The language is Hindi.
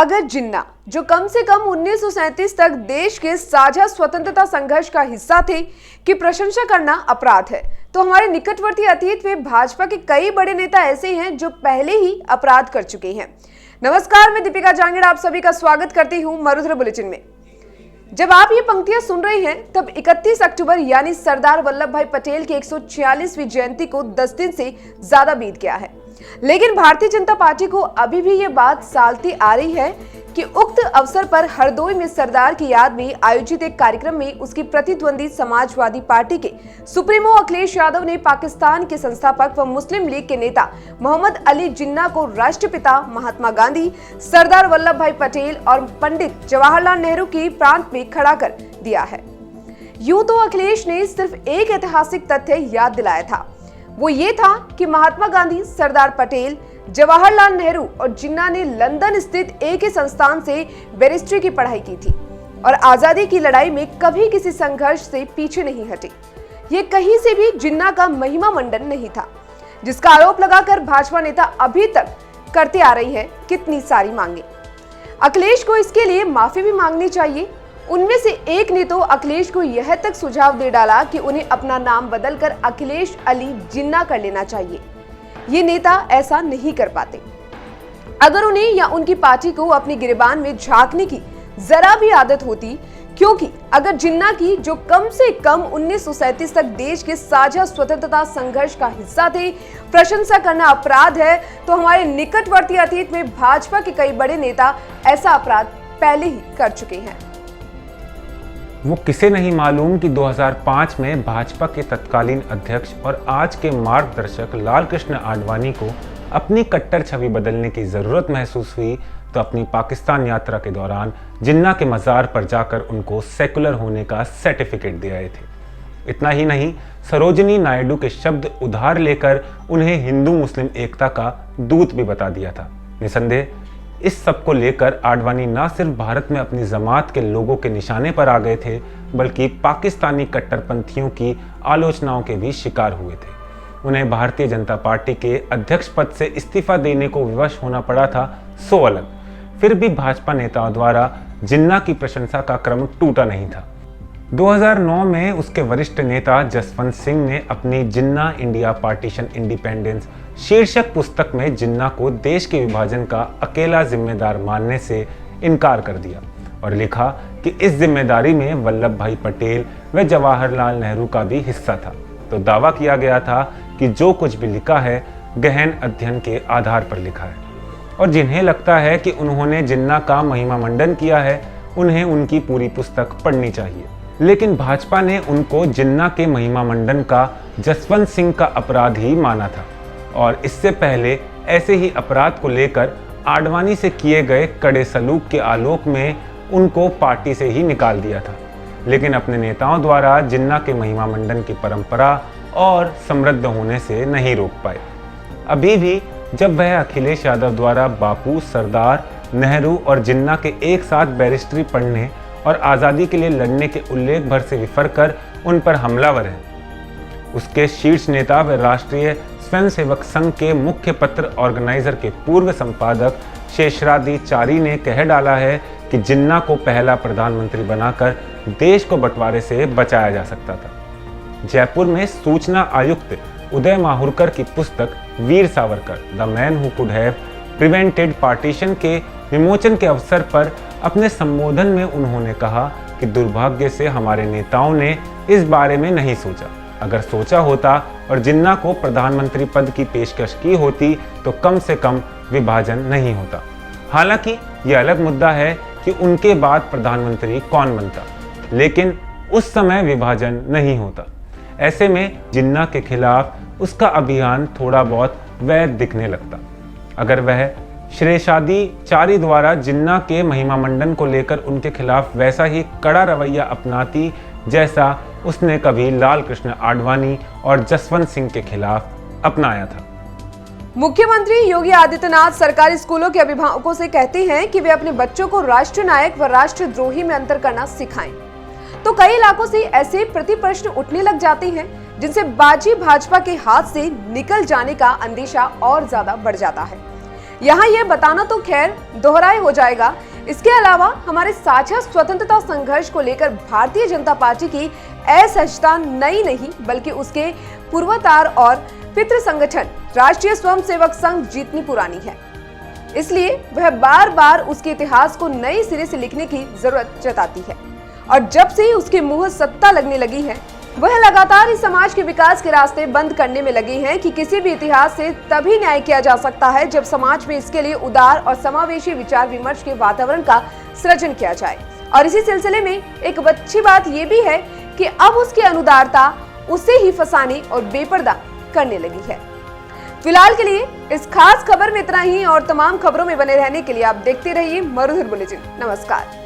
अगर जिन्ना, जो कम से कम 1937 तक देश के साझा स्वतंत्रता संघर्ष का हिस्सा थे, की प्रशंसा करना अपराध है, तो हमारे निकटवर्ती अतीत में भाजपा के कई बड़े नेता ऐसे हैं जो पहले ही अपराध कर चुके हैं। नमस्कार, मैं दीपिका जांगड़ आप सभी का स्वागत करती हूं मरुधर बुलेटिन में। जब आप ये पंक्तियां सुन रहे हैं तब 31 अक्टूबर यानी सरदार वल्लभ भाई पटेल की 146वीं जयंती को 10 दिन से ज्यादा बीत गया है, लेकिन भारतीय जनता पार्टी को अभी भी ये बात सालती आ रही है कि उक्त अवसर पर हरदोई में सरदार की याद में आयोजित एक कार्यक्रम में उसकी प्रतिद्वंदी समाजवादी पार्टी के सुप्रीमो अखिलेश यादव ने पाकिस्तान के संस्थापक व मुस्लिम लीग के नेता मोहम्मद अली जिन्ना को राष्ट्रपिता महात्मा गांधी, सरदार वल्लभ भाई पटेल और पंडित जवाहरलाल नेहरू की प्रांत में खड़ा कर दिया है। यूं तो अखिलेश ने सिर्फ एक ऐतिहासिक तथ्य याद दिलाया था, वो ये था कि महात्मा गांधी, सरदार पटेल, जवाहरलाल नेहरू और जिन्ना ने लंदन स्थित एक ही संस्थान से बैरिस्ट्री की पढ़ाई की थी और आजादी की लड़ाई में कभी किसी संघर्ष से पीछे नहीं हटे। ये कहीं से भी जिन्ना का महिमा मंडन नहीं था, जिसका आरोप लगाकर भाजपा नेता अभी तक करते आ रही है कितनी सारी मांगे। अखिलेश को इसके लिए माफी भी मांगनी चाहिए। उनमें से एक ने तो अखिलेश को यह तक सुझाव दे डाला कि उन्हें अपना नाम बदलकर अखिलेश अली जिन्ना कर लेना चाहिए। ये नेता ऐसा नहीं कर पाते। अगर उन्हें या उनकी पार्टी को अपनी गिरेबान में झांकने की जरा भी आदत होती, क्योंकि अगर जिन्ना की, जो कम से कम 1937 तक देश के साझा स्वतंत्रता संघर्ष का हिस्सा थे, प्रशंसा करना अपराध है, तो हमारे निकटवर्ती अतीत में भाजपा के कई बड़े नेता ऐसा अपराध पहले ही कर चुके हैं। वो किसे नहीं मालूम कि 2005 में भाजपा के तत्कालीन अध्यक्ष और आज के मार्गदर्शक लाल कृष्ण आडवाणी को अपनी कट्टर छवि बदलने की जरूरत महसूस हुई तो अपनी पाकिस्तान यात्रा के दौरान जिन्ना के मज़ार पर जाकर उनको सेकुलर होने का सर्टिफिकेट दे आए थे। इतना ही नहीं, सरोजिनी नायडू के शब्द उधार लेकर उन्हें हिंदू मुस्लिम एकता का दूत भी बता दिया था। निसंदेह इस सब को लेकर आडवाणी न सिर्फ भारत में अपनी जमात के लोगों के निशाने पर आ गए थे, बल्कि पाकिस्तानी कट्टरपंथियों की आलोचनाओं के भी शिकार हुए थे। उन्हें भारतीय जनता पार्टी के अध्यक्ष पद से इस्तीफा देने को विवश होना पड़ा था, सो अलग। फिर भी भाजपा नेताओं द्वारा जिन्ना की प्रशंसा का क्रम टूटा नहीं था। 2009 में उसके वरिष्ठ नेता जसवंत सिंह ने अपनी जिन्ना इंडिया पार्टीशन इंडिपेंडेंस शीर्षक पुस्तक में जिन्ना को देश के विभाजन का अकेला जिम्मेदार मानने से इनकार कर दिया और लिखा कि इस जिम्मेदारी में वल्लभ भाई पटेल व जवाहरलाल नेहरू का भी हिस्सा था। तो दावा किया गया था कि जो कुछ भी लिखा है गहन अध्ययन के आधार पर लिखा है, और जिन्हें लगता है कि उन्होंने जिन्ना का महिमा मंडन किया है, उन्हें उनकी पूरी पुस्तक पढ़नी चाहिए। लेकिन भाजपा ने उनको जिन्ना के महिमा मंडन का जसवंत सिंह का अपराध ही माना था और इससे पहले ऐसे ही अपराध को लेकर आडवाणी से किए गए कड़े सलूक के आलोक में उनको पार्टी से ही निकाल दिया था। लेकिन अपने नेताओं द्वारा जिन्ना के महिमा मंडन की परंपरा और समृद्ध होने से नहीं रोक पाए। अभी भी जब वह अखिलेश यादव द्वारा बापू, सरदार, नेहरू और जिन्ना के एक साथ बैरिस्ट्री पढ़ने और आज़ादी के लिए लड़ने के उल्लेख भर से विफर कर उन पर हमलावर है। उसके शीर्ष नेता व राष्ट्रीय स्वयंसेवक संघ के मुख्य पत्र ऑर्गेनाइजर के पूर्व संपादक शेषरादी चारी ने कह डाला है कि जिन्ना को पहला प्रधानमंत्री बनाकर देश को बंटवारे से बचाया जा सकता था। जयपुर में सूचना आयुक्त उदय माहुरकर की पुस्तक Veer Savarkar the man who could have prevented partition के विमोचन के अवसर पर अपने संबोधन में उन्होंने कहा कि दुर्भाग्य से हमारे नेताओं ने इस बारे में नहीं सोचा। अगर सोचा होता और जिन्ना को प्रधानमंत्री पद की पेशकश की होती तो कम से कम विभाजन नहीं होता। हालांकि यह अलग मुद्दा है कि उनके बाद प्रधानमंत्री कौन बनता, लेकिन उस समय विभाजन नहीं होता। ऐसे में जिन्ना के खिलाफ उसका अभियान थोड़ा बहुत वैध दिखने लगता। अगर वह शेषरादी चारी द्वारा जिन्ना के महिमा मंडन को लेकर उनके खिलाफ वैसा ही कड़ा रवैया अपनाती जैसा उसने कभी लाल कृष्ण आडवाणी और जसवंत सिंह के खिलाफ अपनाया था। मुख्यमंत्री योगी आदित्यनाथ सरकारी स्कूलों के अभिभावकों से कहते हैं कि वे अपने बच्चों को राष्ट्र नायक व राष्ट्रद्रोही में अंतर करना सिखाएं। तो कई इलाकों से ऐसे प्रति प्रश्न उठने लग जाते हैं जिनसे बाजी भाजपा के हाथ से निकल जाने का अंदेशा और ज्यादा बढ़ जाता है। यहाँ यह बताना तो खैर दोहराए हो जाएगा। इसके अलावा हमारे साझा स्वतंत्रता संघर्ष को लेकर भारतीय जनता पार्टी की असहजता नई नहीं, बल्कि उसके पूर्वाधार और पितृ संगठन राष्ट्रीय स्वयंसेवक संघ जितनी पुरानी है। इसलिए वह बार बार उसके इतिहास को नए सिरे से लिखने की जरूरत जताती है। और जब से उसके मुंह सत्ता लगने लगी है, वह लगातार इस समाज के विकास के रास्ते बंद करने में लगी हैं कि किसी भी इतिहास से तभी न्याय किया जा सकता है जब समाज में इसके लिए उदार और समावेशी विचार विमर्श के वातावरण का सृजन किया जाए। और इसी सिलसिले में एक अच्छी बात यह भी है कि अब उसकी अनुदारता उसे ही फंसाने और बेपर्दा करने लगी है। फिलहाल के लिए इस खास खबर में इतना ही, और तमाम खबरों में बने रहने के लिए आप देखते रहिए मरुधर बुलेटिन। नमस्कार।